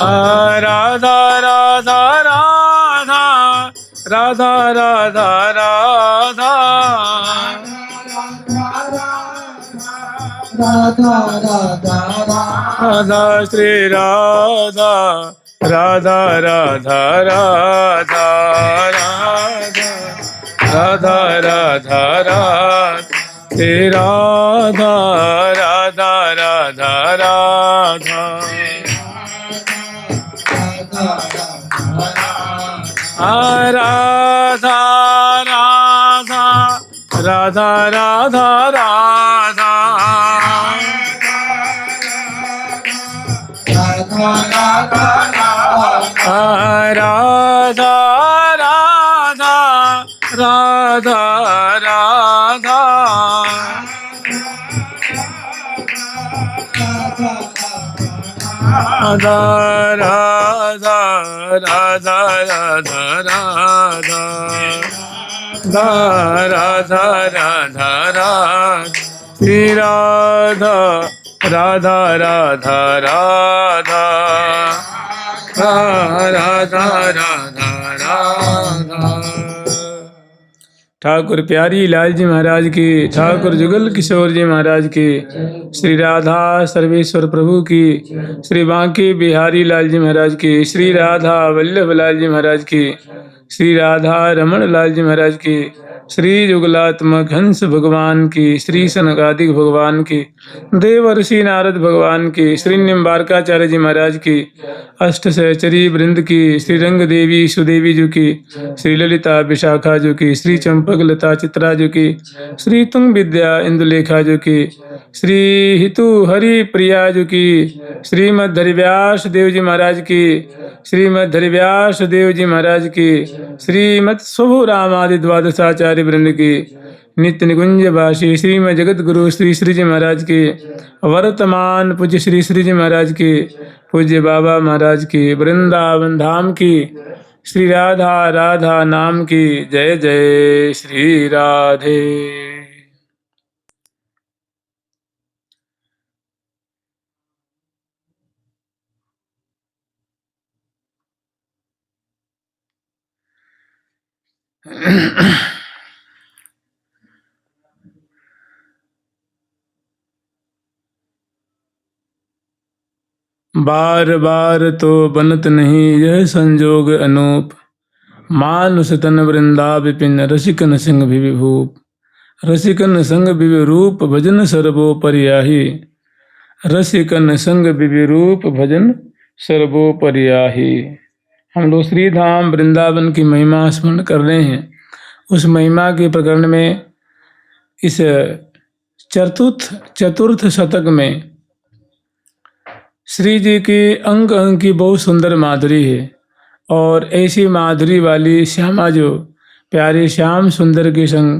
राधा राधा राधा राधा राधा राधा राधा राधा राधा श्री राधा राधा राधा राधा राधा राधा राधा श्री राधा राधा राधा राधा राधा राधा राधा राधा राधा राधा राधा राधा राधा राधा राधा राधा राधा राधा श्री राधा राधा राधा राधा राधा राधा राधा। ठाकुर प्यारी लाल जी महाराज की, ठाकुर जुगल किशोर जी महाराज की, श्री राधा सर्वेश्वर प्रभु की, श्री बांके बिहारी लाल जी महाराज की, श्री राधा वल्लभ लाल जी महाराज की, श्री राधा रमण लाल जी महाराज की, श्री जुगलात्मक हंस भगवान की, श्री सनकादिक भगवान की, देवर्षि नारद भगवान की, श्री निम्बारकाचार्य जी महाराज की, अष्ट सहचरी वृंद की, श्री रंग देवी सुदेवी जी की, श्री ललिता विशाखा जी की, श्री चंपक लता चित्रा जी की, श्री तुंग विद्या इंदुलेखा जी की, श्री हितु हरि प्रिया जी की, श्रीमद हरिव्यास देव जी महाराज की, श्रीमद हरिव्यास देव जी महाराज की, श्रीमद शुभ रामादि द्वादशाचार्य वृंद की, नित्य निकुंज वासी श्रीमद जगत गुरु श्री श्री जी महाराज की, वर्तमान पूज्य श्री श्री जी महाराज की, पूज्य बाबा महाराज की, वृंदावन धाम की, श्री राधा राधा नाम की जय जय श्री राधे। बार बार तो बनत नहीं यह संजोग अनूप, मानुष तन वृंदा विपिन रसिकन सिंह विभूप, रसिकन संग विरूप भजन सर्वोपरियाही, रसिकन संग विरूप भजन सर्वोपरियाही। हम लोग श्री धाम वृंदावन की महिमा स्मरण कर रहे हैं। उस महिमा के प्रकरण में इस चतुर्थ शतक में श्री जी की अंग अंग की बहुत सुंदर माधुरी है, और ऐसी माधुरी वाली श्यामा जो प्यारे श्याम सुंदर के संग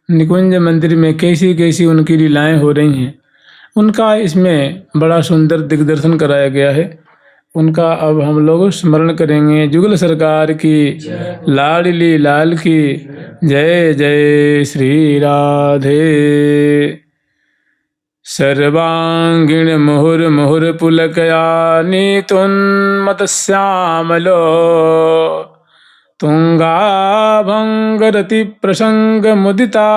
निकुंज मंदिर में कैसी कैसी उनकी लीलाएं हो रही हैं, उनका इसमें बड़ा सुंदर दिग्दर्शन कराया गया है। उनका अब हम लोग स्मरण करेंगे। जुगल सरकार की, लाडली लाल की जय जय श्री राधे। सर्वांगिण मुहुर मुहुर पुलकयानि तुन्मत श्यामलो, तुंगाभंगरति प्रसंग मुदिता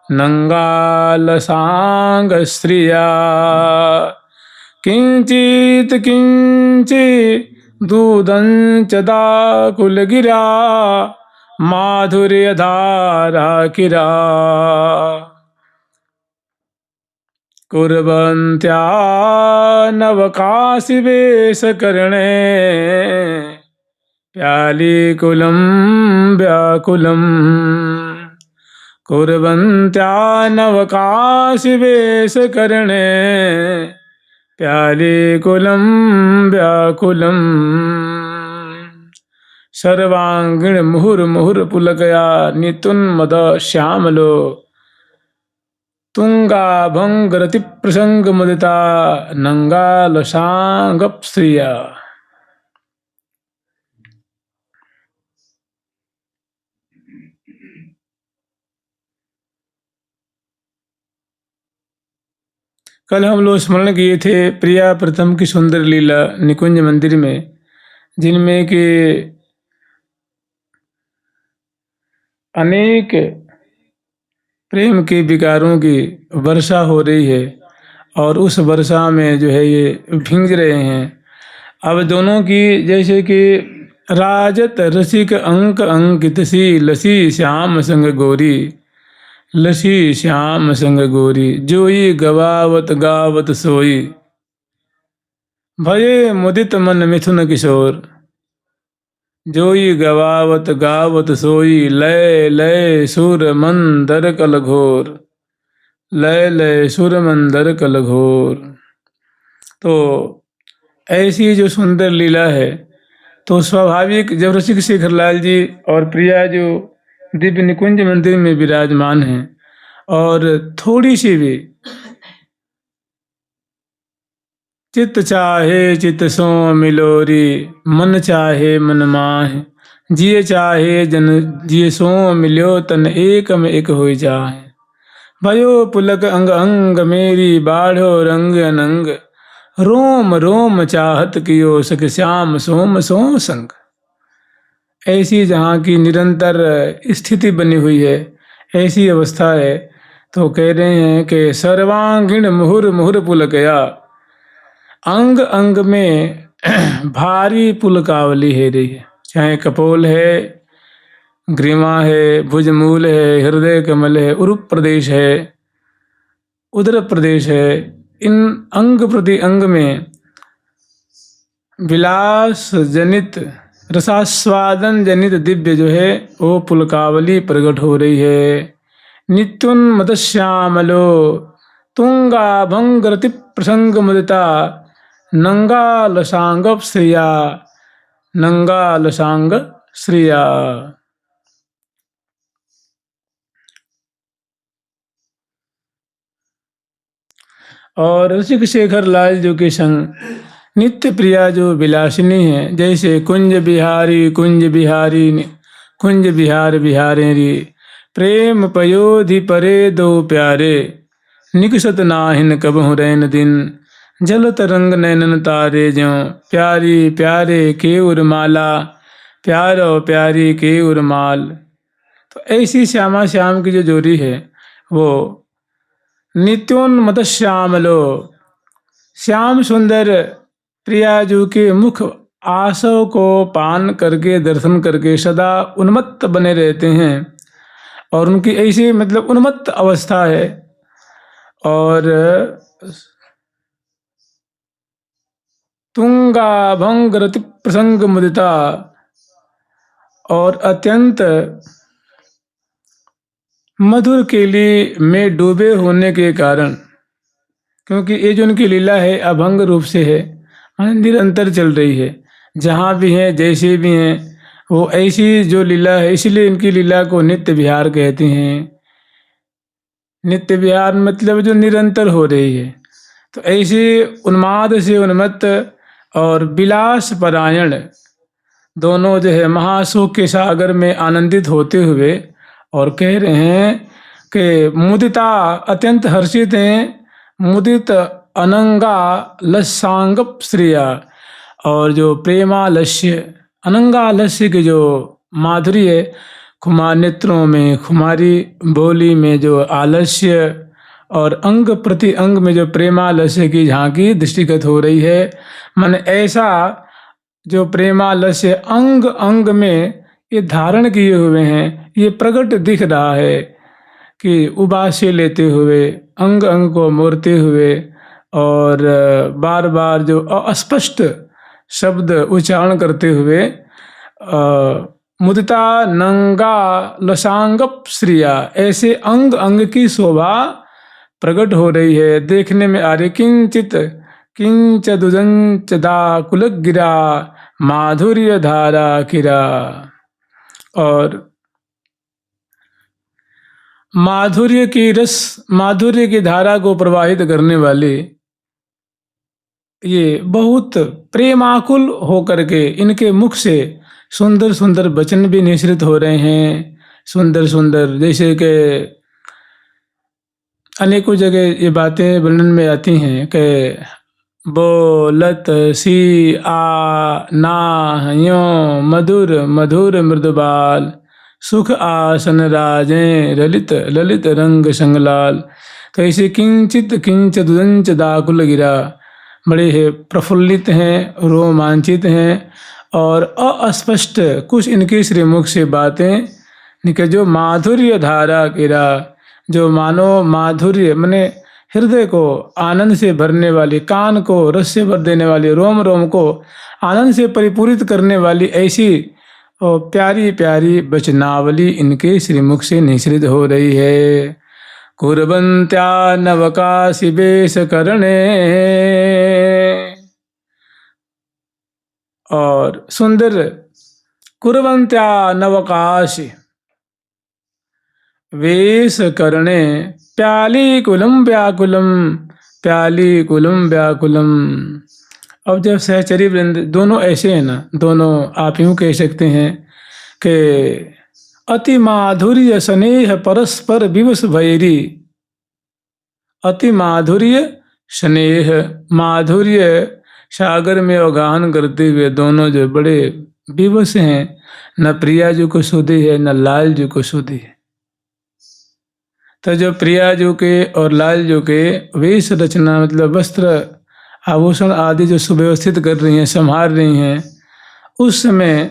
नंगाल सांग स्त्रिया, किंचित किंचित दूदंच दाकुल गिरा माधुर्य धारा किरा, कुर्वन्त्या नवकाशि वेश करणे प्यालीकुलं व्याकुलम्, कुर्वन्त्या नवकाशि वेश करणे प्यालीकुलं व्याकुलम्। सर्वांगिण मुहुर मुहुर पुलकया नितुन्मद श्यामलो, तुंगा भंग रति प्रसंग मुदिता नंगाल सांगप स्त्रिया। कल हम लोग स्मरण किए थे प्रिया प्रथम की सुंदर लीला निकुंज मंदिर में, जिनमें कि अनेक प्रेम के विकारों की वर्षा हो रही है और उस वर्षा में जो है ये भींग रहे हैं। अब दोनों की जैसे कि राजत रसिक अंक अंकित सी लसी श्याम संग गोरी, लसी श्याम संग गोरी, जोई गवावत गावत सोई, भये मुदित मन मिथुन किशोर, जोई गवावत गावत सोई, लय लय सुर मंदर कल घोर, लय लय सुर मंदर कल घोर। तो ऐसी जो सुंदर लीला है, तो स्वाभाविक जब रसिक शेखरलाल जी और प्रिया जो दिव्य निकुंज मंदिर में विराजमान हैं और थोड़ी सी भी चित्त चाहे चित्त सो मिलोरी, मन चाहे मन माहे, जिये चाहे जन जिये सो मिलो, तन एक में एक हो जाए, भयो पुलक अंग अंग मेरी बाढ़ो रंग अनंग, रोम रोम चाहत कियो सख श्याम सोम सो संग। ऐसी जहाँ की निरंतर स्थिति बनी हुई है, ऐसी अवस्था है, तो कह रहे हैं कि सर्वांगीण मुहुर मुहुर पुलकया, अंग अंग में भारी पुलकावली है रही है, चाहे कपोल है, ग्रीवा है, भुजमूल है, हृदय कमल है, उरुप प्रदेश है, उदर प्रदेश है, इन अंग प्रति अंग में विलास जनित रसास्वादन जनित दिव्य जो है वो पुलकावली प्रकट हो रही है। नित्युन्मत श्यामलो तुंगा भंग रति प्रसंग मुदिता, नंगाल सांग श्रिया, नंगाल सांग श्रिया। और रसिक शेखर लाल जो के संग नित्य प्रिया जो विलासिनी है, जैसे कुंज बिहारी कुंज बिहार बिहारे री, प्रेम पयोधि परे दो प्यारे, निकसत नाहिन कबहु रैन दिन, जल तरंग नैनन तारे ज्यों, प्यारी प्यारे के उर्माला, प्यारो प्यारी के उर्माल। तो ऐसी श्यामा श्याम की जो जोड़ी है वो नित्योन्मत श्यामलो, श्याम सुंदर प्रिया जो के मुख आसव को पान करके दर्शन करके सदा उन्मत्त बने रहते हैं, और उनकी ऐसी मतलब उन्मत्त अवस्था है। और तुंगा भंग रति प्रसंग मुदिता, और अत्यंत मधुर केली में डूबे होने के कारण, क्योंकि ये जो उनकी लीला है अभंग रूप से है, निरंतर चल रही है, जहाँ भी हैं जैसे भी हैं वो ऐसी जो लीला है, इसीलिए इनकी लीला को नित्य विहार कहते हैं। नित्य विहार मतलब जो निरंतर हो रही है। तो ऐसे उन्माद से उन्मत्त और विलास परायण दोनों जो है महासुख के सागर में आनंदित होते हुए, और कह रहे हैं कि मुदिता अत्यंत हर्षित हैं, मुदित अनंगा लस्सांगप श्रिया, और जो प्रेमालस्य अनंगालस्य की जो माधुरी है, खुमार नेत्रों में खुमारी बोली में जो आलस्य और अंग प्रति अंग में जो प्रेमालस्य की झांकी दृष्टिगत हो रही है। मन ऐसा जो प्रेमालस्य अंग अंग में ये धारण किए हुए हैं, ये प्रकट दिख रहा है कि उबासे लेते हुए, अंग अंग को मोड़ते हुए, और बार बार जो अस्पष्ट शब्द उच्चारण करते हुए, मुदिता नंगा लसांगप श्रिया, ऐसे अंग अंग की शोभा प्रकट हो रही है, देखने में आ रही। किंचित किंच दुजंच दा कुलगिरा, माधुर्य धारा किरा, और माधुर्य की धारा को प्रवाहित करने वाले ये बहुत प्रेमाकुल होकर के इनके मुख से सुंदर सुंदर वचन भी निश्रित हो रहे हैं। सुंदर सुंदर, जैसे कि अनेकों जगह ये बातें वर्णन में आती हैं कि बोलत सी आ ना यो मधुर मधुर मृदुबाल सुख आसन राजें ललित ललित रंग संगलाल। तो ऐसे किंचित किंच दुदंच दाकुल गिरा, बड़े हैं प्रफुल्लित हैं, रोमांचित हैं और अस्पष्ट कुछ इनके श्रीमुख से बातें निकल, जो माधुर्य धारा गिरा, जो मानो माधुर्य मने हृदय को आनंद से भरने वाली, कान को रस से भर देने वाली, रोम रोम को आनंद से परिपूरित करने वाली ऐसी और प्यारी प्यारी वचनावली इनके श्रीमुख से निश्रित हो रही है। कुर्वन्त्या नवकाशि वेश करणे, और सुंदर कुर्वन्त्या नवकाशि वेश करणे प्याली कुलम व्याकुलम, प्याली कुलम व्याकुलम। अब जब सहचरी वृंद दोनों ऐसे हैं ना, दोनों आप यूँ कह सकते हैं कि अति माधुर्य स्नेह परस्पर विवश भैरी, अति माधुर्य स्नेह, माधुर्य सागर में अवगाहन करते हुए दोनों जो बड़े विवश हैं, न प्रिया जी को सुधी है न लाल जी को सुधी है। तो जो प्रिया जी के और लाल जी के वेश रचना मतलब वस्त्र आभूषण आदि जो सुव्यवस्थित कर रही हैं, संभाल रही हैं, उस समय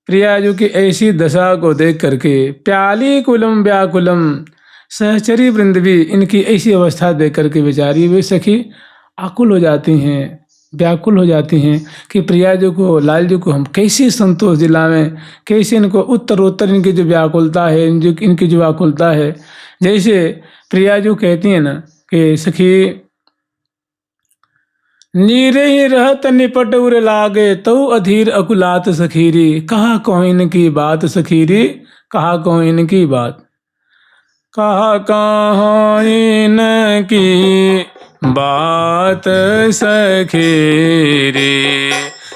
प्रिया जी की ऐसी दशा को देख करके प्याली कुलम व्याकुलम, सहचरी वृंद भी इनकी ऐसी अवस्था देख करके बेचारी वे सखी आकुल हो जाती हैं, व्याकुल हो जाती हैं कि प्रिया जी को लाल जी को हम कैसे संतोष दिलावें, कैसे इनको उत्तरोत्तर इनकी जो व्याकुलता है, इनकी जो व्याकुलता है। जैसे प्रिया जी कहती हैं ना कि सखी नीरे ही रहत निपट उर लागे तो अधीर अकुलात सखीरी, कहा कहो इनकी बात सखीरी, कहा कहो इनकी बात, कहा कहो इनकी बात सखीरी,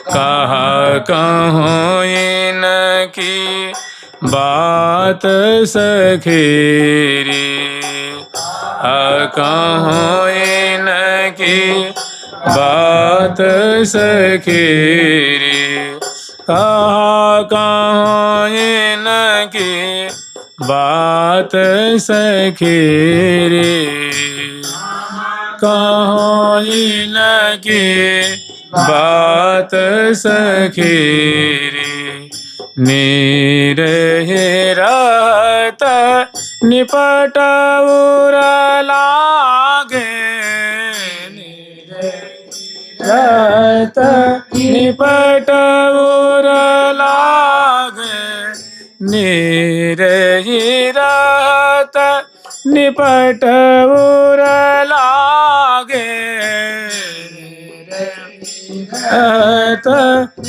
कहा कहो इनकी बात सखीरी, कहो इनकी बात सखीरी, कहा कहो इनकी बात सखीरी, कहो इनकी बात सखीरी। नीरहि रहत निपट उर लागे, रहत निपट उर लागे, नीरहि रहत निपट उर लागे, रहत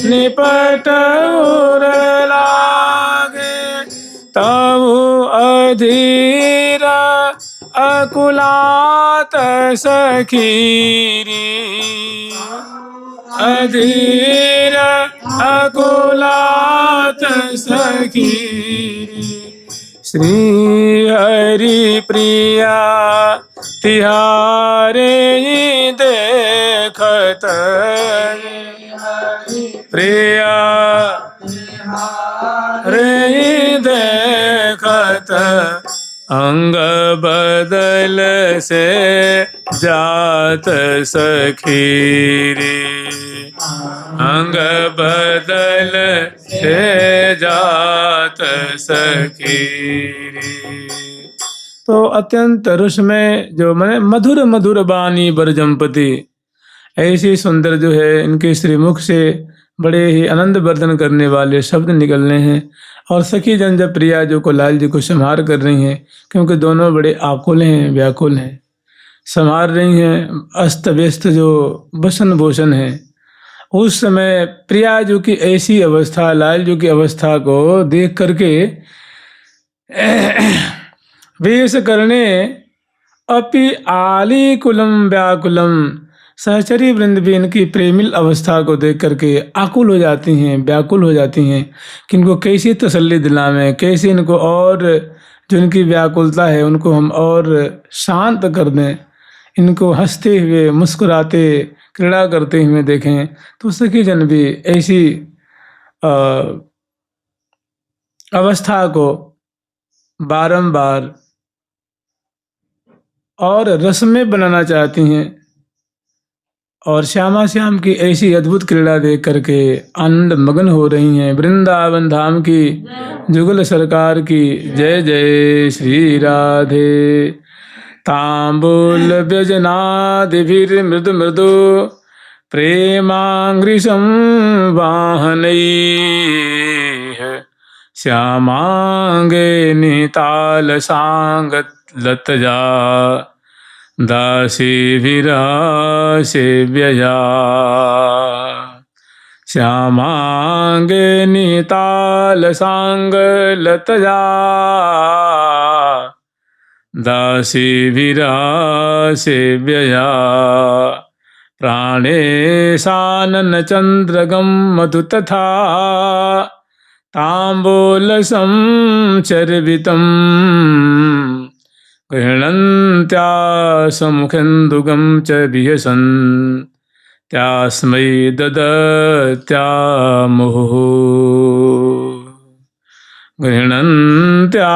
निपट उर लागे, तब अधीर अकुलात सखीरी, अधीर अकुलात सखीरी। श्री हरि प्रिया तिहारे देखत, प्रिया रे देखत, अंग बदल से जात सखीरी, अंग बदल से जात सखीरी। तो अत्यंत रुष में जो मैंने मधुर मधुर बानी बरजमपति, ऐसी सुंदर जो है इनके श्रीमुख से बड़े ही आनंद वर्धन करने वाले शब्द निकलने हैं। और सखी जन जब प्रिया जो को लाल जी को संहार कर रही हैं, क्योंकि दोनों बड़े आकुल हैं, व्याकुल हैं, संहार रही हैं, अस्त व्यस्त जो बसन भूषण है। उस समय प्रिया जी की ऐसी अवस्था, लाल जी की अवस्था को देख करके वेश करने अपि आली कुलम व्याकुलम, सहचरी वृंद भी इनकी प्रेमिल अवस्था को देख करके आकुल हो जाती हैं, व्याकुल हो जाती हैं कि इनको कैसे तसल्ली दिलावें, कैसे इनको और जो इनकी व्याकुलता है उनको हम और शांत कर दें, इनको हंसते हुए मुस्कुराते क्रीड़ा करते हुए देखें, तो सखी जन भी ऐसी अवस्था को बारंबार और रसमय बनाना चाहती हैं और श्यामा श्याम की ऐसी अद्भुत क्रीड़ा देख करके आनंद मगन हो रही हैं। वृंदावन धाम की जुगल सरकार की जय जय श्री राधे। तांबूल व्यजनादिभिर मृदु मृदु प्रेमांग्रिशं वाहनैः श्यामांगे निताल सांगत लतजा दासी विरासेव्यया। श्यामांगे निताल सांग लतजा दासी विरासेव्यया। प्राणेशानन चंद्रगम मधु तथा तांबूलसं चर्वितम् गृह्णन्त्या समुखेन्दुगं च विहसन् त्यास्मै ददत्या मुहुः। गृह्णन्त्या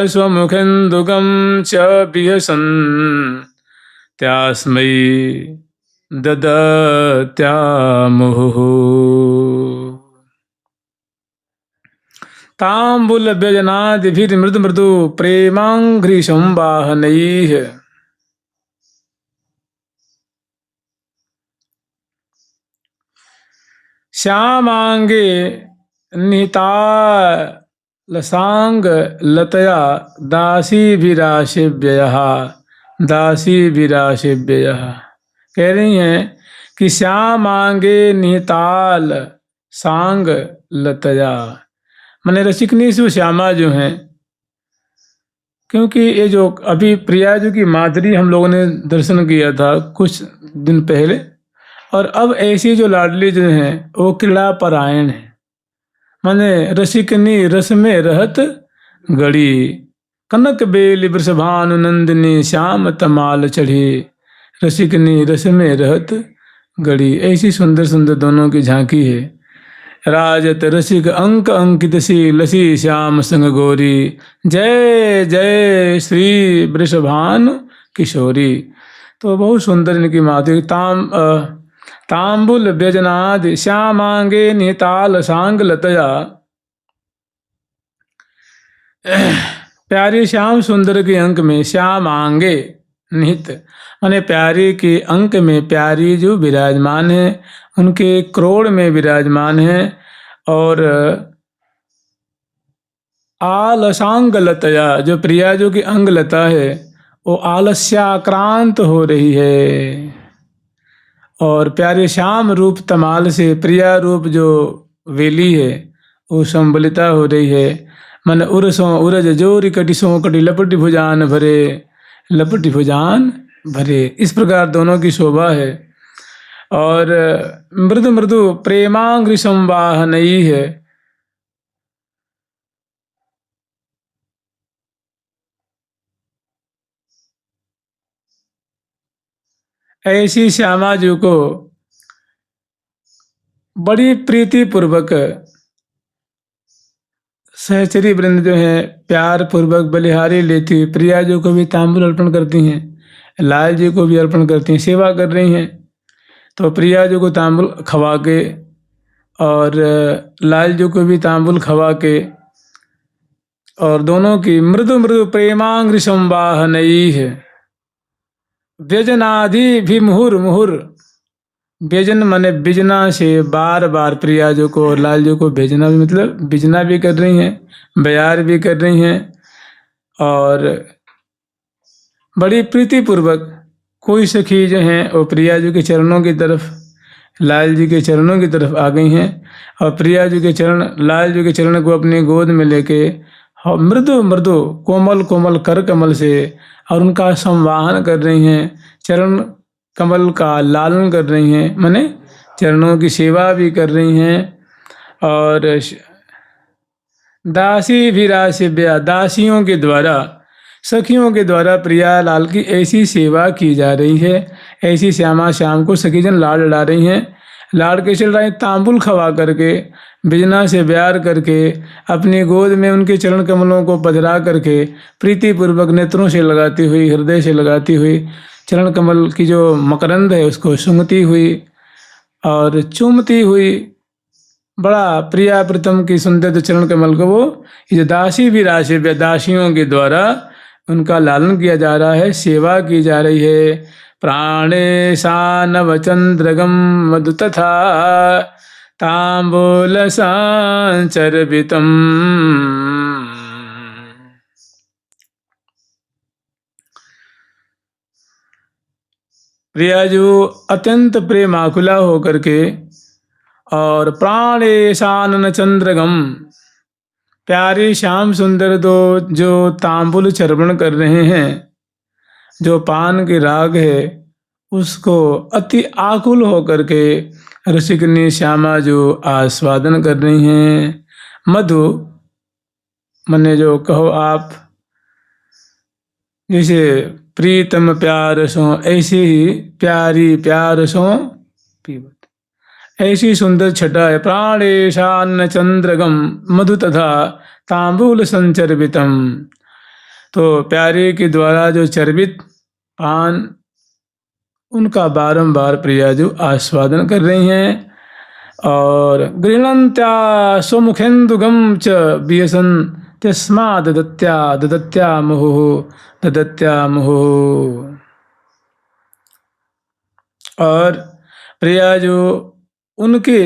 स्वमुखेन्दुगं च विहसन् त्यास्मै ददत्या मुहुः। तांबूल व्यजनादिभिर मृदु मृदु प्रेमांघ्रिशं वाहनैः। श्यामांगे नितालसांग लतया दासीभिरासेव्ययः। दासीभिरासेव्ययः कह रही हैं कि श्यामांगे निताल सांग लतया, माने रसिकनी से श्यामा जो हैं, क्योंकि ये जो अभी प्रिया जी की माधुरी हम लोगों ने दर्शन किया था कुछ दिन पहले, और अब ऐसी जो लाडली जो हैं वो क्रीड़ा परायण है, माने रसिकनी रस में रहत गड़ी। कनक बेली वृषभानु नंदिनी श्याम तमाल चढ़ी, रसिकनी रस में रहत गड़ी। ऐसी सुंदर सुंदर दोनों की झांकी है। राजत रसिक अंक अंकित सी लसी श्याम संग गोरी, जय जय श्री वृषभानु किशोरी। तो बहुत सुंदर इनकी माधुरी। तांबुल व्यजनादि श्यामांगे निताल सांग लतया। प्यारी श्याम सुंदर के अंक में श्यामांगे निहित, माने प्यारी के अंक में प्यारी जो विराजमान है, उनके क्रोड़ में विराजमान है। और आलसांग लतया, जो प्रिया जो की अंग लता है वो आलस्याक्रांत हो रही है। और प्यारे श्याम रूप तमाल से प्रिया रूप जो वेली है वो संबलिता हो रही है। मन उरसों उरज जोरी कटिसों कटी लपटी भुजान भरे, लपटी भुजान भरे। इस प्रकार दोनों की शोभा है। और मृदु मृदु प्रेमांग्रि संवाहनई है। ऐसी श्यामा जी को बड़ी प्रीति पूर्वक सहचरी वृंद जो है प्यार पूर्वक बलिहारी लेती हुई प्रिया जी को भी तांबूल अर्पण करती हैं, लाल जी को भी अर्पण करती हैं, सेवा कर रही हैं। तो प्रिया जी को तांबूल खवा के और लाल जी को भी तांबूल खवा के, और दोनों की मृदु मृदु प्रेमांग्रि संवाहनई है। व्यजनादि भी मुहुर मुहुर, व्यजन माने बिजना से बार बार प्रिया जी को और लाल जी को भेजना भी, मतलब बिजना भी कर रही हैं, बयार भी कर रही हैं। और बड़ी प्रीति पूर्वक कोई सखी जो हैं वो प्रिया जी के चरणों की तरफ, लाल जी के चरणों की तरफ आ गई हैं और प्रिया जी के चरण, लाल जी के चरण को अपनी गोद में लेके मृदु मृदु कोमल कोमल कर कमल से और उनका संवाहन कर रही हैं, चरण कमल का लालन कर रही हैं, माने चरणों की सेवा भी कर रही हैं। और दासी विरासिव्या, दासियों के द्वारा, सखियों के द्वारा प्रिया लाल की ऐसी सेवा की जा रही है, ऐसी श्यामा श्याम को सखीजन लाड लड़ा रही हैं। लाड़ के चल रहे हैं, तांबुल खवा करके, बिजना से ब्यार करके, अपनी गोद में उनके चरण कमलों को पधरा करके, प्रीतिपूर्वक नेत्रों से लगाती हुई, हृदय से लगाती हुई, चरण कमल की जो मकरंद है उसको सूंघती हुई और चूमती हुई, बड़ा प्रिया प्रीतम की सुंदर चरण कमल को वो ये दासी भी राशि दासियों के द्वारा उनका लालन किया जा रहा है, सेवा की जा रही है। प्राणे सानव चंद्रगम मधु तथा तांबूल सांचर्वितम। प्रिया जो अत्यंत प्रेमाकुला होकर के और प्राणेशानन चंद्रगम, प्यारे श्याम सुंदर दो जो तांबुल चर्वण कर रहे हैं, जो पान के राग है उसको अति आकुल होकर के रसिकनी श्यामा जो आस्वादन कर रही हैं। मधु मने जो कहो आप, जैसे प्रीतम प्यार सो ऐसे ही प्यारी प्यार सो पीवत, ऐसी सुंदर छटा है। प्राणेशान चंद्रगम मधु तथा तांबूल संचर्वितम, तो प्यारे के द्वारा जो चर्वित पान उनका बारंबार प्रिया जो आस्वादन कर रही हैं। और गृह्णन्त्या स्वमुखेन्दुगम च बियसन तस्मा ददत्या ददत्या मुहुः ददत्या मुहुः। और प्रिया जो उनके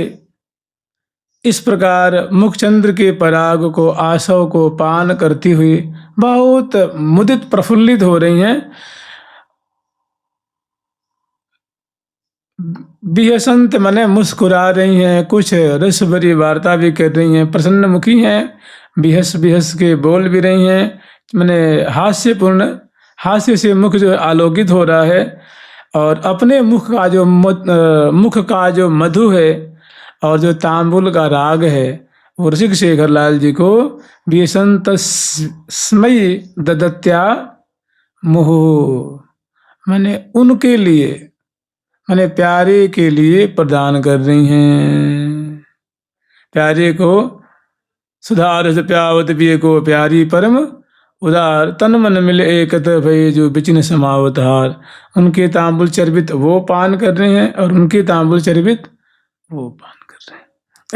इस प्रकार मुखचंद्र के पराग को, आसव को पान करती हुई बहुत मुदित प्रफुल्लित हो रही हैं। बिहसंत मने मुस्कुरा रही हैं, कुछ रस भरी वार्ता भी कर रही हैं, प्रसन्न मुखी हैं, बिहस बिहस के बोल भी रही हैं, मने हास्यपूर्ण, हास्य से मुख जो आलोकित हो रहा है। और अपने मुख का जो मधु है और जो तांबुल का राग है वो रसिक शेखर लाल जी को बिहसंतस्मयी ददत्या मुहुः, मैंने उनके लिए, मैंने प्यारे के लिए प्रदान कर रही हैं। प्यारे को सुधार से प्यावत पिए को प्यारी परम उदार, तन मन मिले एकत भय जो बिचिन समावतार। उनके तांबुल चर्बित वो पान कर रहे हैं और उनके तांबुल चर्बित वो पान कर रहे हैं।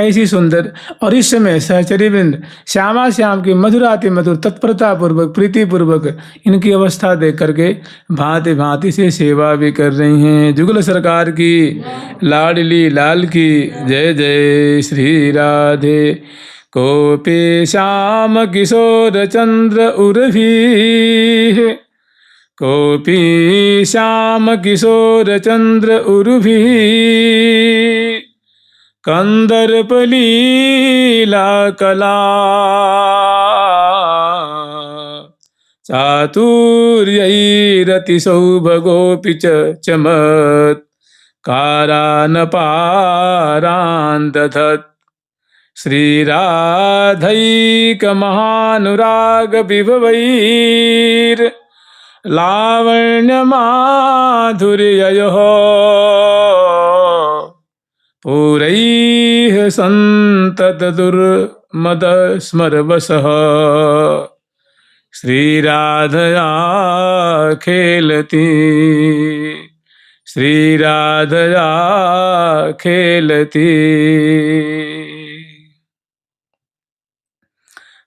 ऐसी सुंदर, और इस समय सहचरी वृंद श्यामा श्याम की मधुराति मधुर तत्परता पूर्वक प्रीतिपूर्वक इनकी अवस्था देख करके भांति भांति से सेवा भी कर रही हैं। जुगल सरकार की लाडली लाल की जय जय श्री राधे। कोपी श्याम किशोर चंद्र उर्भी, कोपी श्याम किशोर चंद्र उर्भी, कंदर्प लीला कला चातुर्यैरति सौभगोऽपि च चमत्कारान् दधत्। श्रीराधैक महानुराग विभवैर् लावण्य माधुर्ययोः पूरैः संतत दुर्मद स्मरवसः। श्रीराधया खेलती, श्रीराधया खेलती।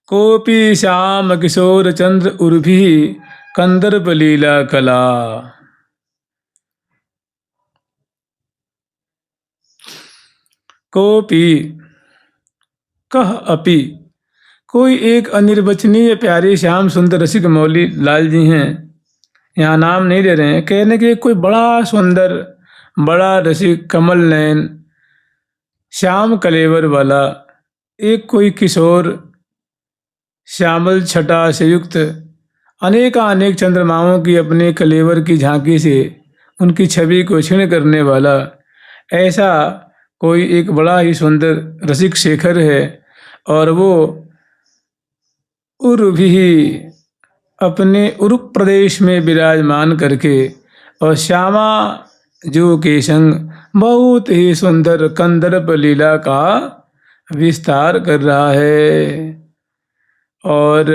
कोपी श्याम किशोर चंद्र उर्भी, कंदर्प लीला कला। कोपी कह अपि, कोई एक अनिर्वचनीय प्यारे श्याम सुंदर रसिक मौली लाल जी हैं, यहाँ नाम नहीं ले रहे हैं, कहने के कोई बड़ा सुंदर, बड़ा रसिक कमल नयन श्याम कलेवर वाला एक कोई किशोर श्यामल छटा से युक्त अनेकानेक चंद्रमाओं की अपने कलेवर की झांकी से उनकी छवि को क्षीण करने वाला ऐसा कोई एक बड़ा ही सुंदर रसिक शेखर है। और वो उर्भी अपने उरुप प्रदेश में विराजमान करके और श्यामा जो के संग बहुत ही सुंदर कंदर्प लीला का विस्तार कर रहा है। और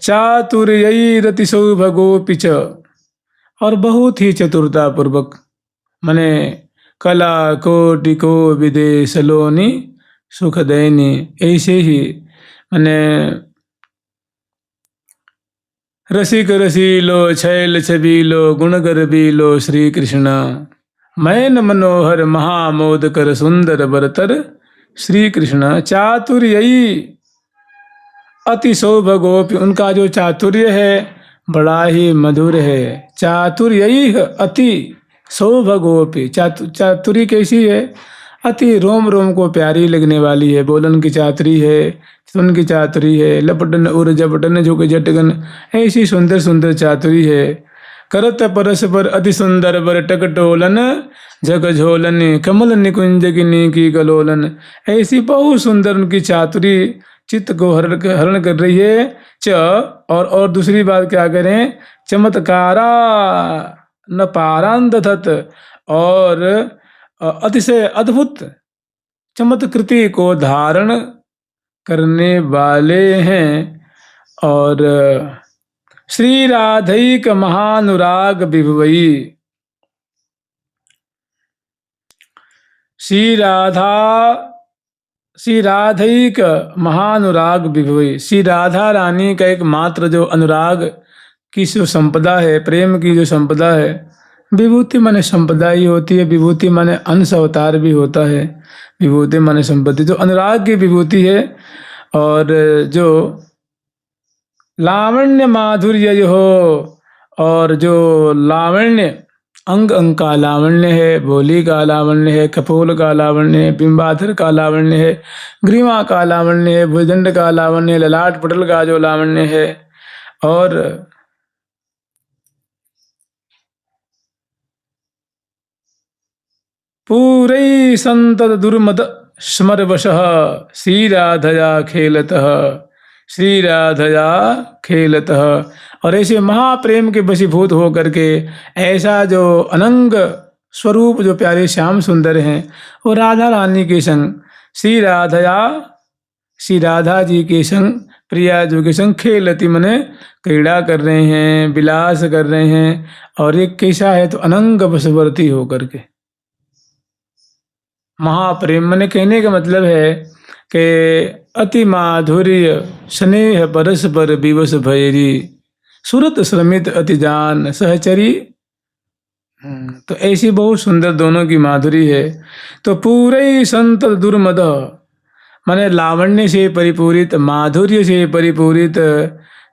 चातुर्ययी रतिशो भगोपिच, और बहुत ही चतुरता पूर्वक मने कला कोटि को विदेशलोनी सुखदैनी, ऐसे ही मने रसिक रसीलो छैल छबीलो गुणगर बीलो श्री कृष्ण, मैन मनोहर महामोद कर सुंदर बरतर श्री कृष्ण। चातुर्ययी अति सौभगोपि, उनका जो चातुर्य है बड़ा ही मधुर है। चातुर्ययी अति सौभगोपि, चातुरी कैसी है? अति रोम रोम को प्यारी लगने वाली है। बोलन की चातुरी है, सुन की चातुरी है, लपटन उर जपटन झुक जटगन, ऐसी सुंदर सुंदर चातुरी है। करत परस्पर अति सुंदर बर टकटोलन, जग झोलन कमल निकुंज की गलोलन, ऐसी बहुत सुंदर उनकी चातुरी चित्त को हरण कर रही है। च और दूसरी बात क्या करें? चमत्कारा न पारांत दधत, और अतिशय अद्भुत चमत्कृति को धारण करने वाले हैं। और श्री राधिक महानुराग विभवई, श्री राधिक महानुराग विभवई, श्री राधा रानी का एकमात्र जो अनुराग की जो संपदा है, प्रेम की जो संपदा है, विभूति माने संपदा ही होती है। विभूति माने अंश अवतार भी होता है। विभूति माने संपत्ति, जो अनुराग की विभूति है। और जो लावण्य माधुर्य हो, और जो लावण्य अंग अंग का लावण्य है, भोली का लावण्य है, कपोल का लावण्य है, बिंबाधर का लावण्य है, ग्रीवा का लावण्य है, भुजदंड का लावण्य है, ललाट पटल का जो लावण्य है, और पूरे संतत दुर्मद स्मरवशः श्री राधया खेलतः, श्री राधया खेलतः। और ऐसे महाप्रेम के वशीभूत हो करके ऐसा जो अनंग स्वरूप जो प्यारे श्याम सुंदर हैं, वो राधा रानी के संग श्री राधया, श्री राधा जी के संग, प्रिया जी के संग खेलती मने क्रीड़ा कर रहे हैं, विलास कर रहे हैं। और एक कैसा है तो अनंग वशवर्ती हो करके महाप्रेम, मने कहने का मतलब है कि अति माधुर्य स्नेह परस्पर विवश भैरी, सुरत श्रमित अति जान सहचरी। तो ऐसी बहुत सुंदर दोनों की माधुरी है। तो पूरे संत दुर्मद माने लावण्य से परिपूरित, माधुर्य से परिपूरित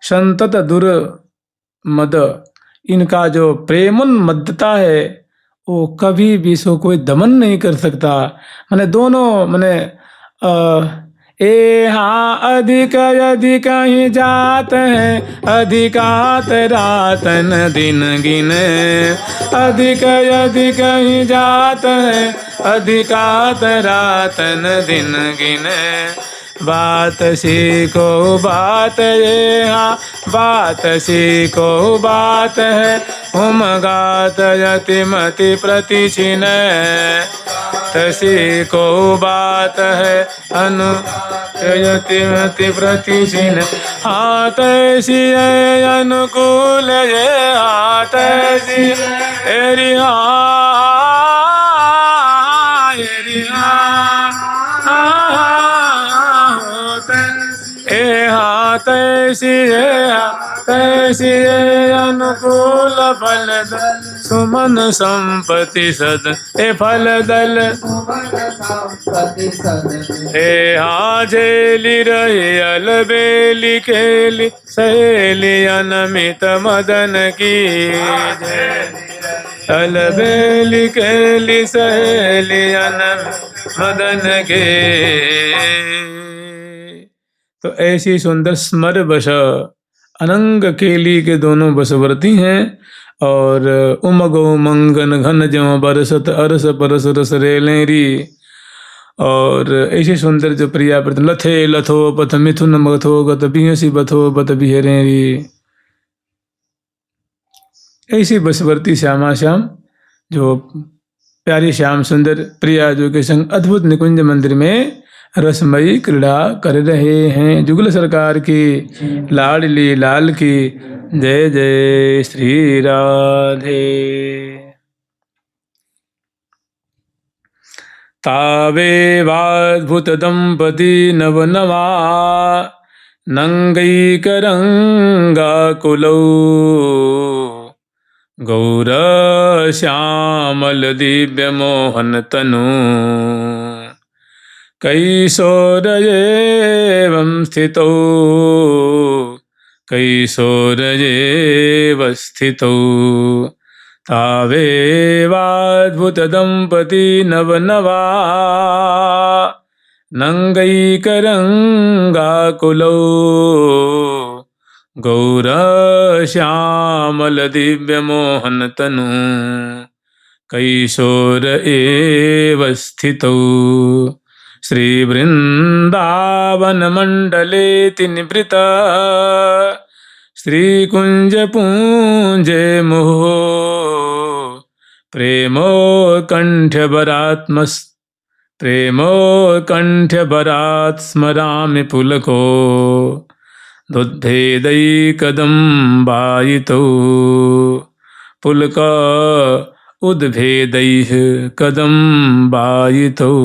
संतत दुर्मद, इनका जो प्रेमोन्मत्तता है वो कभी भी इसको कोई दमन नहीं कर सकता। माने दोनों माने अधिक अधिक ही जात है, अधिकात रातन दिन गिने, अधिक अधिक ही जात है, अधिकात रातन दिन गिने। बात सीखो बात ये हाँ, बात सीखो बात है, उम गात यतिमति प्रतिचिन, तसी को बात है अनु यतिमति प्रतिचिन। हाँ तैसी अनुकूल ये, हाँ तैसी एरी तैसी अनुकूल फल सुमन संपत्ति सद ए फल दल, हे हाँ झेली रही अलबेली खेली सहेली अनमित मदन की, अलबेली खेली सहेली अनमित मदन के। तो ऐसी सुंदर स्मर वश अनंग केली के दोनों बसवर्ती हैं। और उमगो मंगन घन ज्यों बरसत अरस परस रस रेलेरी, और ऐसे सुंदर जो प्रिया प्रति लथे लथो पथ मिथुन मथो गत बिहसी बथो बत बिहरे री, ऐसी बसवर्ती श्यामा श्याम जो प्यारी श्याम सुंदर प्रिया जो के संग अद्भुत निकुंज मंदिर में रसमयी क्रीड़ा कर रहे हैं। जुगल सरकार की लाडली लाल की जय जय श्री राधे। तावेवाद्भुत दंपति नव नवा नंगैकरंगा कुलौ गौर श्यामल दिव्य मोहन तनु कैशोरयेवं स्थितौ कैशोरयेव स्थितौ तावेवाद्भुत दंपति नव नवा नंगैकरंगा कुलौ गौर श्यामल दिव्य मोहन तनु कैशोर एव स्थितौ श्री वृंदावन मंडलेति निवृत श्री कुंज पूंजे मुहुः प्रेमोत्कण्ठ्यभरात् स्मरामि पुलको दुद्भेदैकदम्बायितौ पुलक उद्भेदैः कदम्बायितौ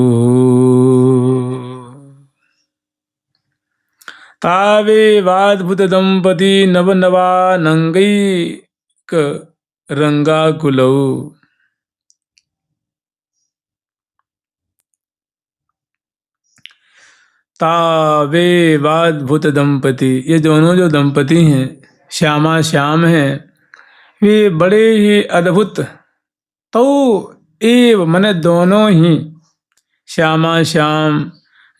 तावेवाद्भुत दंपति नवनवा नंगैक रंगाकुलौ। तावेवाद्भुत दंपति, ये दोनों जो दंपति हैं श्यामा श्याम हैं, वे बड़े ही अद्भुत, तो एव मने दोनों ही श्यामा श्याम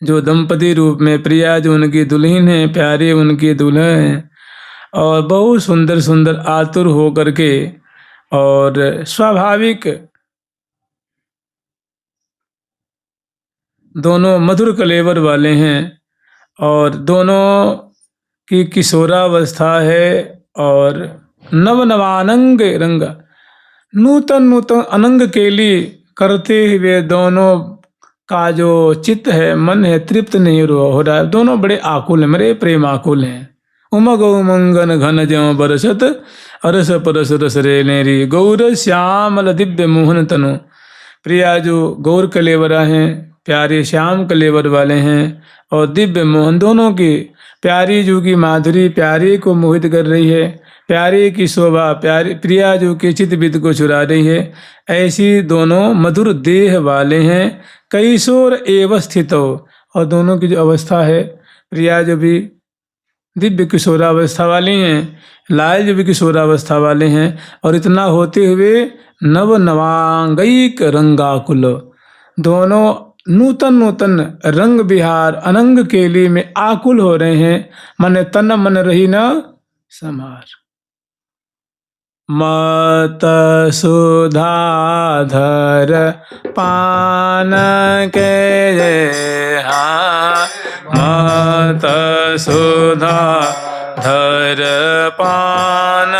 जो दंपति रूप में प्रिया जो उनकी दुल्हन है, प्यारे उनके दूल्हे हैं, और बहुत सुंदर सुंदर आतुर हो करके और स्वाभाविक दोनों मधुर कलेवर वाले हैं, और दोनों की किशोरावस्था है और नवनवानंग रंग नूतन नूतन अनंग केली करते हुए दोनों का जो चित्त है, मन है, तृप्त नहीं हो रहा है। दोनों बड़े आकुल हैं, मेरे प्रेम आकुल हैं। उमग उमंगन घन ज्यों बरसत अरस परस रस रे नेरी गौर श्यामल दिव्य मोहन तनु। प्रिया जो गौर कलेवरा हैं, प्यारे श्याम कलेवर वाले हैं, और दिव्य मोहन दोनों की प्यारी जो की माधुरी प्यारे को मोहित कर रही है, प्यारे की शोभा प्यारी प्रिया जो कि चित्त वित्त को चुरा रही है। ऐसी दोनों मधुर देह वाले हैं। कैशोर एव स्थित हो, और दोनों की जो अवस्था है, प्रिया जो भी दिव्य किशोरावस्था वाली हैं, लाल जो भी किशोरावस्था वाले हैं, और इतना होते हुए नव नवांगैक रंगाकुल, दोनों नूतन नूतन रंग विहार अनंग केली में आकुल हो रहे हैं। मन तन मन रही न समार। मत सुधाधर पान के मत सुधाधर पान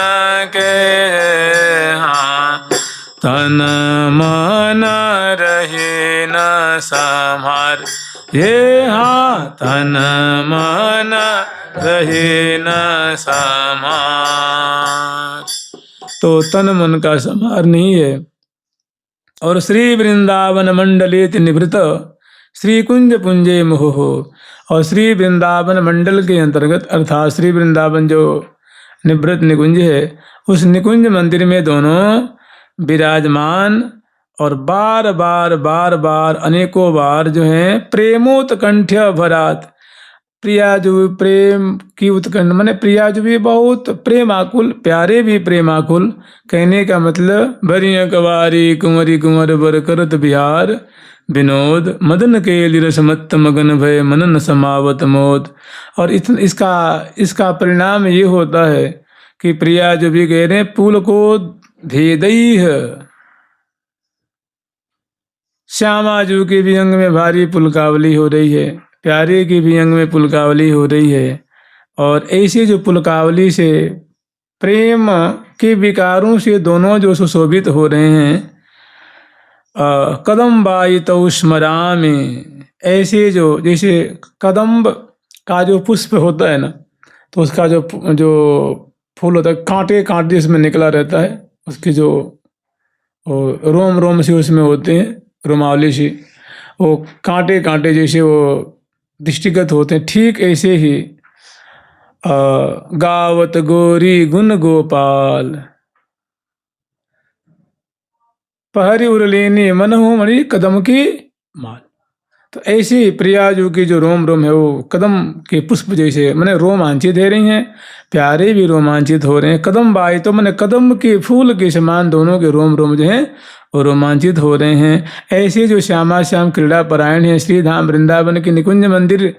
के तन मन रहे न संहार। ये तन मन रहे न संहार, तो तन मन का संहार नहीं है। और श्री वृंदावन मंडलेति निवृत श्री कुंज पुंजे मुहुः, और श्री वृंदावन मंडल के अंतर्गत अर्थात श्री वृंदावन जो निवृत निकुंज है, उस निकुंज मंदिर में दोनों विराजमान, और बार बार अनेकों बार जो है प्रेमोत्कंठ्य भरात, प्रिया जो प्रेम की उत्कंठ माने प्रिया जो भी बहुत प्रेमाकुल, प्यारे भी प्रेमाकुल। कहने का मतलब भरिया कवारी कुंवरी कुंवर बर करत बिहार विनोद मदन के लिरस मत मगन भय मनन समावत मोद। और इसका परिणाम ये होता है कि प्रिया जो भी कह रहे हैं पुल को भेदई है, श्यामा जू के भी अंग में भारी पुलकावली हो रही है, प्यारे की भी अंग में पुलकावली हो रही है। और ऐसी जो पुलकावली से प्रेम के विकारों से दोनों जो सुशोभित हो रहे हैं, कदम्बाई तो स्मरामि, ऐसे जो जैसे कदम्ब का जो पुष्प होता है ना, तो उसका जो फूल होता है कांटे कांटे इसमें निकला रहता है, उसके जो रोम रोम से उसमें होते हैं, रोमावली से वो कांटे कांटे जैसे वो दृष्टिगत होते हैं, ठीक ऐसे ही गावत गोरी गुण गोपाल, पहरी उरलेनी मन हो मणि कदम की माल। तो ऐसे ही प्रियाजू की जो रोम रोम है वो कदम के पुष्प जैसे मैंने रोमांचित हो रही हैं, प्यारे भी रोमांचित हो रहे हैं। कदम बाई तो मैंने कदम के फूल के समान दोनों के रोम रोम जो हैं वो रोमांचित हो रहे हैं। ऐसे जो श्यामा श्याम क्रीड़ा परायण है, श्री धाम वृंदावन के निकुंज मंदिर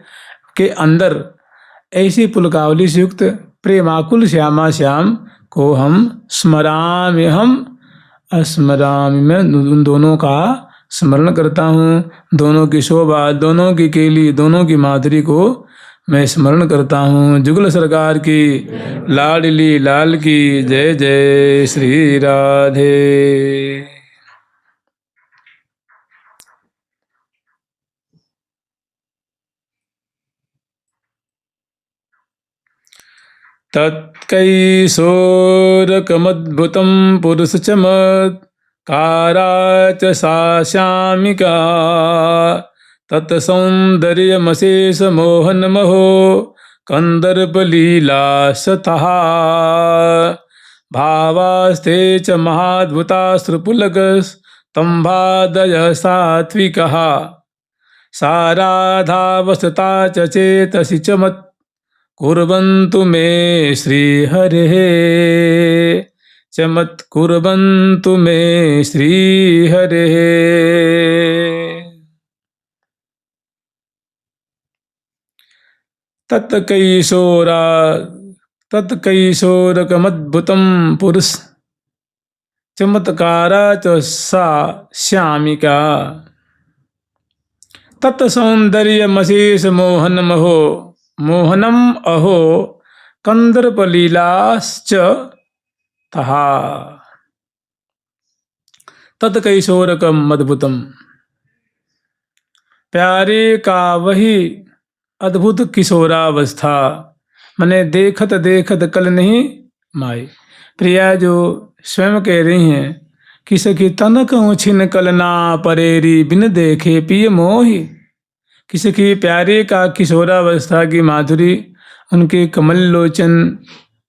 के अंदर ऐसी पुलकावली से युक्त प्रेमाकुल श्यामा श्याम को हम स्मरामि, हम स्मरामि, मैं उन दोनों का स्मरण करता हूँ, दोनों की शोभा, दोनों की केली, दोनों की माधुरी को मैं स्मरण करता हूँ। जुगल सरकार की लाडली लाल की जय जय श्री राधे। तत्कैशोरकमद्भुतं पुरुषचमत्कारा च सा श्यामिका, तत्सौन्दर्यमशेषमोहनमहो कन्दर्पलीलाशतः, भावास्ते च महाद्भुताश्रुपुलकस्तम्भादयः सात्विकः, सा राधा वसता च चेतसि च मत् कुर्वन्तु मे श्रीहरेः, चमत्कुर्वन्तु मे श्रीहरेः। तत्कैशोरकमद्भुतं पुरुष चमत्कारा च सा श्यामिका, तत्सौन्दर्यमशेष मोहनमहो, मोहनम अहो कंदर्पलीलाश्च तहा, तत्कैशोरकम अद्भुतम, प्यारे का वही अद्भुत किशोरावस्था, मैंने देखत देखत कल नहीं माई। प्रिया जो स्वयं कह रही हैं कि सखी तन कहूँ छिन कल ना परेरी, बिन देखे पिय मोही, कि सखी प्यारे का किशोरावस्था की माधुरी, उनके कमल लोचन,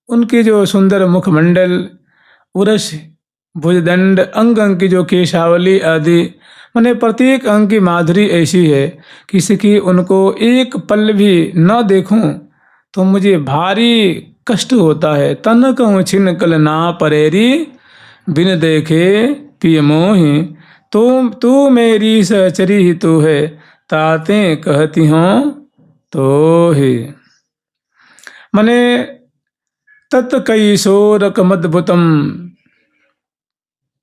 उनके जो सुंदर मुखमंडल, उरस भुजदंड, अंग अंग की जो केशावली आदि, मैंने प्रत्येक अंग की माधुरी ऐसी है कि सखी उनको एक पल भी न देखूं तो मुझे भारी कष्ट होता है। तन कहूँ छिन कल ना परेरी, बिन देखे पिय मोहि, तू मेरी सहचरी ही तू है, ताते कहती हूँ तो ही। मने तत्कैशोरकमद्भुतम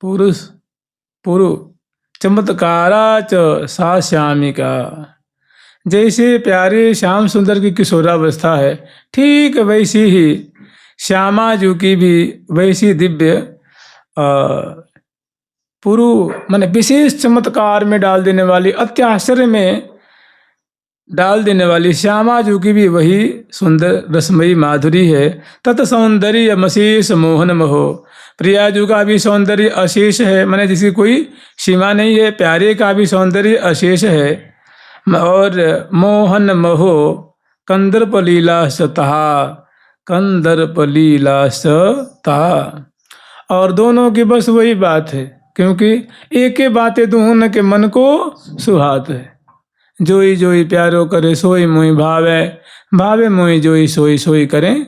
पुरुष पुरु चमत्कारा च सा श्यामिका, जैसे प्यारे श्याम सुंदर की किशोरावस्था है, ठीक वैसी ही श्यामा जी की भी वैसी दिव्य पुरु माने विशेष चमत्कार में डाल देने वाली, अत्याश्चर्य में डाल देने वाली श्यामा जी की भी वही सुंदर रसमयी माधुरी है। तत् सौंदर्य मशेष मोहन महो, प्रिया जी का भी सौंदर्य अशेष है, माने जिसकी कोई सीमा नहीं है। प्यारे का भी सौंदर्य अशेष है। और मोहन महो कंदर्प लीला सतहा, कंदर्प लीला सतहा, और दोनों की बस वही बात है, क्योंकि एक ही बातें दुहन के मन को सुहात है। जोई जोई प्यारो करे सोई मोई भावे, भावे मोई जोई सोई सोई करे।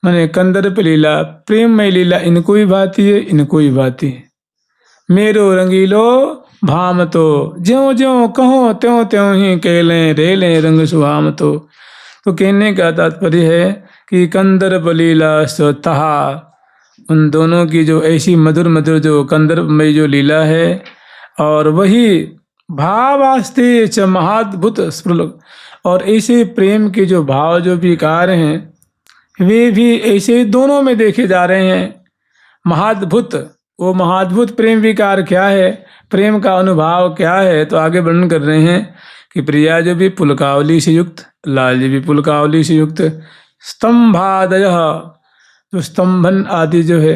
मैंने कंदर्प लीला, प्रेममय लीला इनको ही भाती है, इनको ही भाती है। मेरो रंगीलो भाम तो, ज्यों ज्यों कहो त्यों त्यों ही केलें रेलें रंग सुहाम तो कहने का तात्पर्य है कि कंदर्प लीला स्वतः, उन दोनों की जो ऐसी मधुर मधुर जो कंदर्पमय जो लीला है, और वही भावास्ते च महाद्भुत स्फुरल। और ऐसे प्रेम के जो भाव जो विकार हैं वे भी ऐसे दोनों में देखे जा रहे हैं। महाद्भुत, वो महाद्भुत प्रेम विकार क्या है, प्रेम का अनुभाव क्या है, तो आगे वर्णन कर रहे हैं कि प्रिया जो भी पुलकावली से युक्त, लाल जी भी पुलकावली से युक्त, स्तंभादय, जो स्तंभन आदि जो है,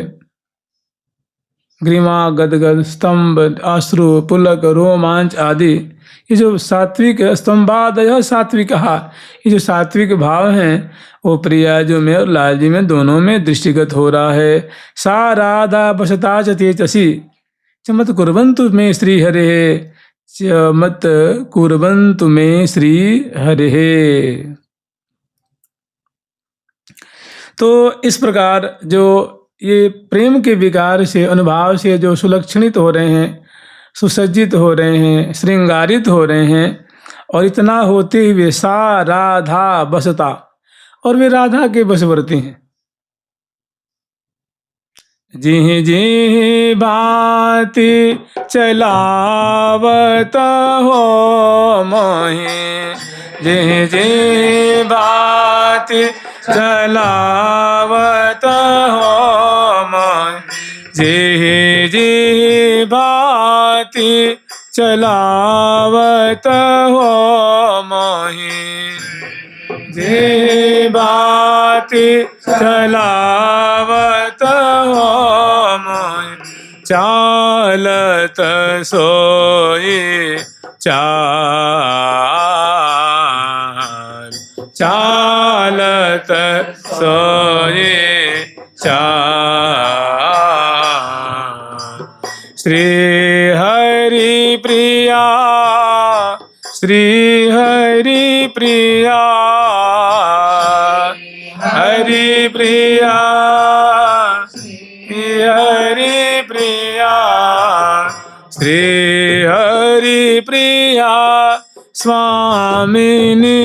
ग्रीमा गदगद स्तंभ अश्रु पुलक रोमांच आदि, ये जो सात्विक स्तंभादय सात्विक, ये जो सात्विक भाव हैं वो प्रिया जो में और लाल जी में दोनों में दृष्टिगत हो रहा है। सा राधा बसता चेतसी चमत कुर्वन्तु में श्री हरे, चमत कुर्वन्तु में श्री हरे। तो इस प्रकार जो ये प्रेम के विकार से अनुभाव से जो सुलक्षणित हो रहे हैं, सुसज्जित हो रहे हैं, श्रृंगारित हो रहे हैं, और इतना होते हुए सा राधा बसता, और वे राधा के बसवर्ती हैं। जी जी भांति चलावत हो मोहि, जी जी भांति चलावत हो मोहि, जी जी भांति चलावत हो मोहि, जी भांति चलावत हो मोहि, चालत सोई चाल, चालत सोई चाल। श्री हरि प्रिया, श्री हरि प्रिया, हरि प्रिया, हरि प्रिया, श्री हरि प्रिया स्वामिनी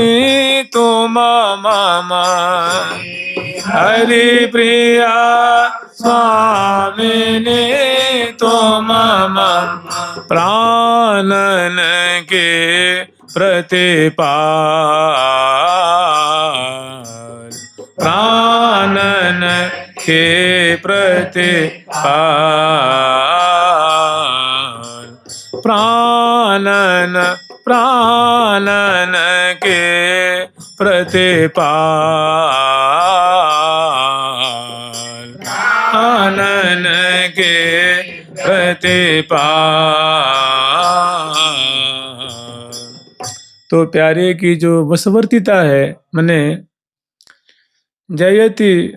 तुम मम, हरि प्रिया स्वामिनी तुम मम, प्राणन के प्रतिपाल, प्राणन के प्रतिपाल, प्राणन, प्राणन के प्रतिपाल, प्राणन के प्रतिपाल। तो प्यारे की जो वशवर्तिता है, मने जयति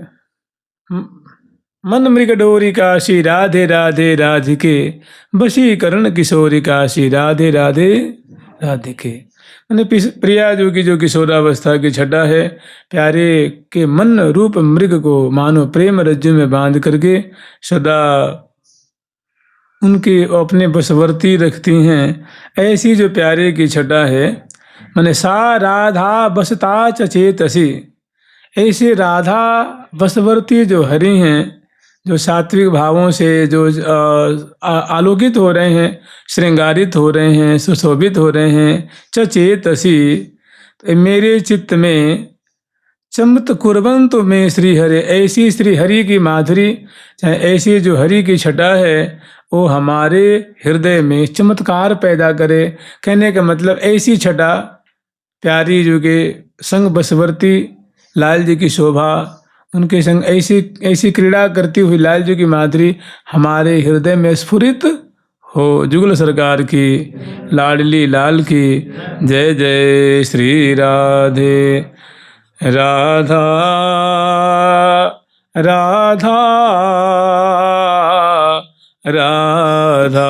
मन मृग डोरी काशी, राधे राधे राधिके वशीकरण किशोरी काशी, राधे राधे राधिके। मैंने प्रिया जो की जो किशोरावस्था की छटा है, प्यारे के मन रूप मृग को मानो प्रेम रज्जु में बांध करके सदा उनकी अपने बसवर्ती रखती हैं। ऐसी जो प्यारे की छटा है, मैंने सा राधा बसता चेतसी, ऐसे राधा बसवर्ती जो हरि हैं, जो सात्विक भावों से जो आलोकित हो रहे हैं, श्रृंगारित हो रहे हैं, सुशोभित हो रहे हैं, चेतसी, मेरे चित्त में चमत कुर्वन्तु में श्री हरे, ऐसी श्री हरि की माधुरी, चाहे ऐसी जो हरि की छटा है वो हमारे हृदय में चमत्कार पैदा करे। कहने का मतलब ऐसी छटा प्यारी जो के संग बसवर्ती लाल जी की शोभा, उनके संग ऐसी ऐसी क्रीड़ा करती हुई लाल जी की माधुरी हमारे हृदय में स्फुरित हो। जुगल सरकार की लाडली लाल की जय जय। श्री राधे राधा राधा राधा।